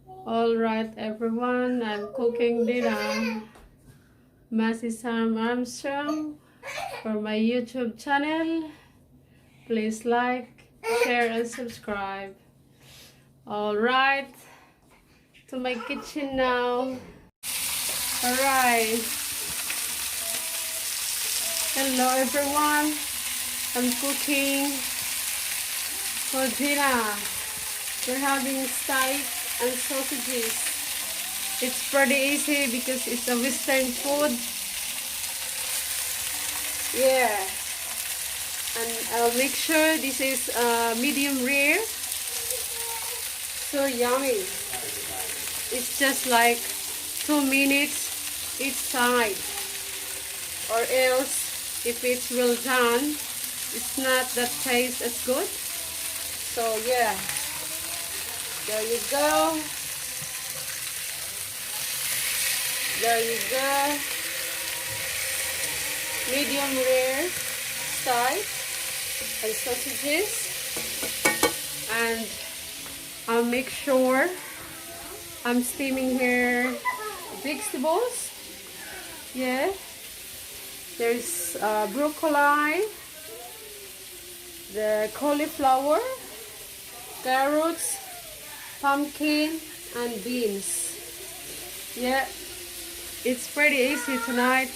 Alright everyone, I'm cooking dinner. Messy Sam Armstrong for my YouTube channel. Please like, share and subscribe. Alright, to my kitchen now. Alright. Hello everyone. I'm cooking for dinner. We're having steak and sausages. It's pretty easy because it's a Western food. Yeah. And I'll make sure this is medium rare. So yummy. It's just like 2 minutes each side. Or else, if it's well done, it's not that taste as good. So yeah. There you go. There you go. Medium rare steak and sausages. And I'll make sure I'm steaming here vegetables. Yeah. There's broccoli, the cauliflower, carrots, pumpkin and beans. Yeah, it's pretty easy tonight.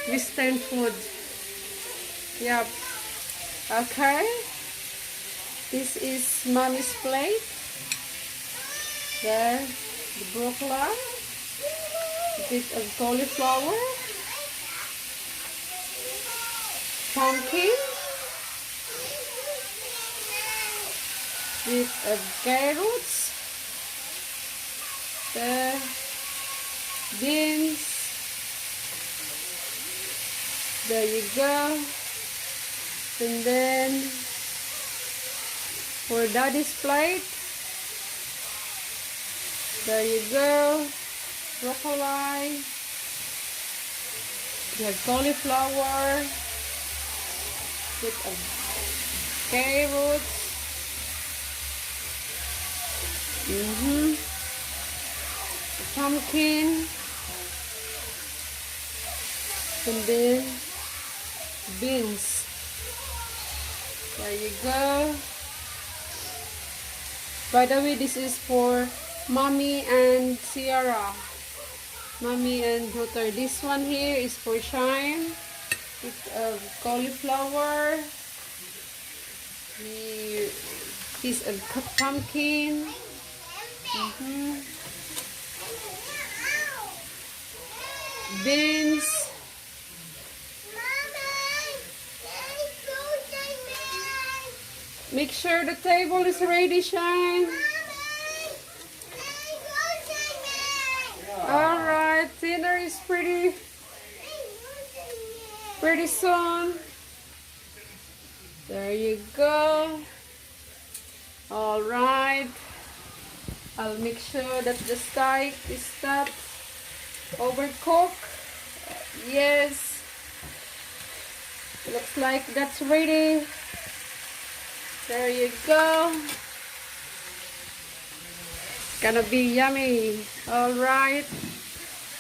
Western food. Yep. Okay. This is mommy's plate. There, the broccoli, a bit of cauliflower, pumpkin, bit of carrots, the beans. There you go. And then for daddy's plate, there you go. Broccoli, you have cauliflower, bit of carrots. Pumpkin, and then beans. There you go. By the way, this is for mommy and Sierra, mommy and daughter. This one here is for Shine. Bit of cauliflower, the piece of pumpkin. Beans. Make sure the table is ready, Shine. Alright, dinner is pretty soon. There you go. Alright. I'll make sure that the steak is not overcooked. Yes. Looks like that's ready. There you go. Gonna be yummy. Alright.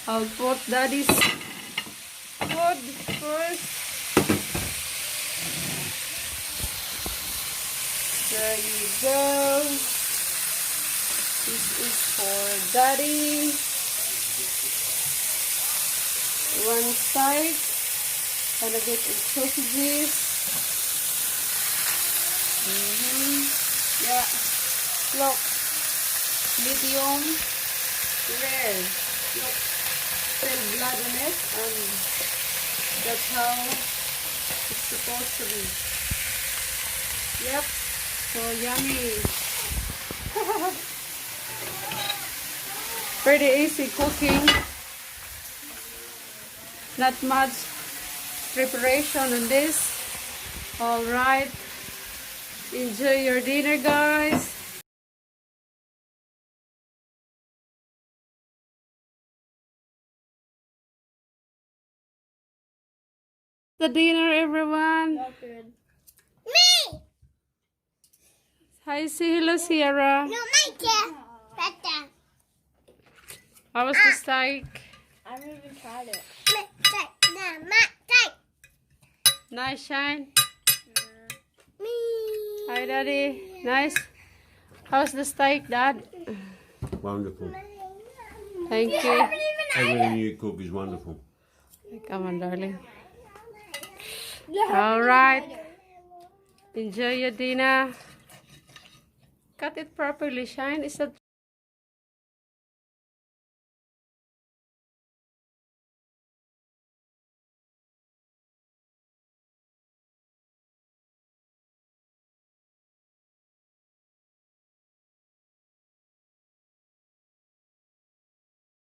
I'll put daddy's food first. There you go. This is for daddy. One side and a bit of sausages. Yeah, look, medium rare. Look, still blood in it, and that's how it's supposed to be. Yep, so yummy. Pretty easy cooking. Not much preparation on this. Alright. Enjoy your dinner, guys. The dinner, everyone. Not good. Me! Hi, say hello, Sierra. No, my cat. Better. How was the steak? I haven't even tried it. Nice, Shine. Hi, Daddy. Nice. How's the steak, Dad? Wonderful. Thank you. Everything you cook is wonderful. Come on, darling. All right. Enjoy your dinner. Cut it properly, Shine. Is that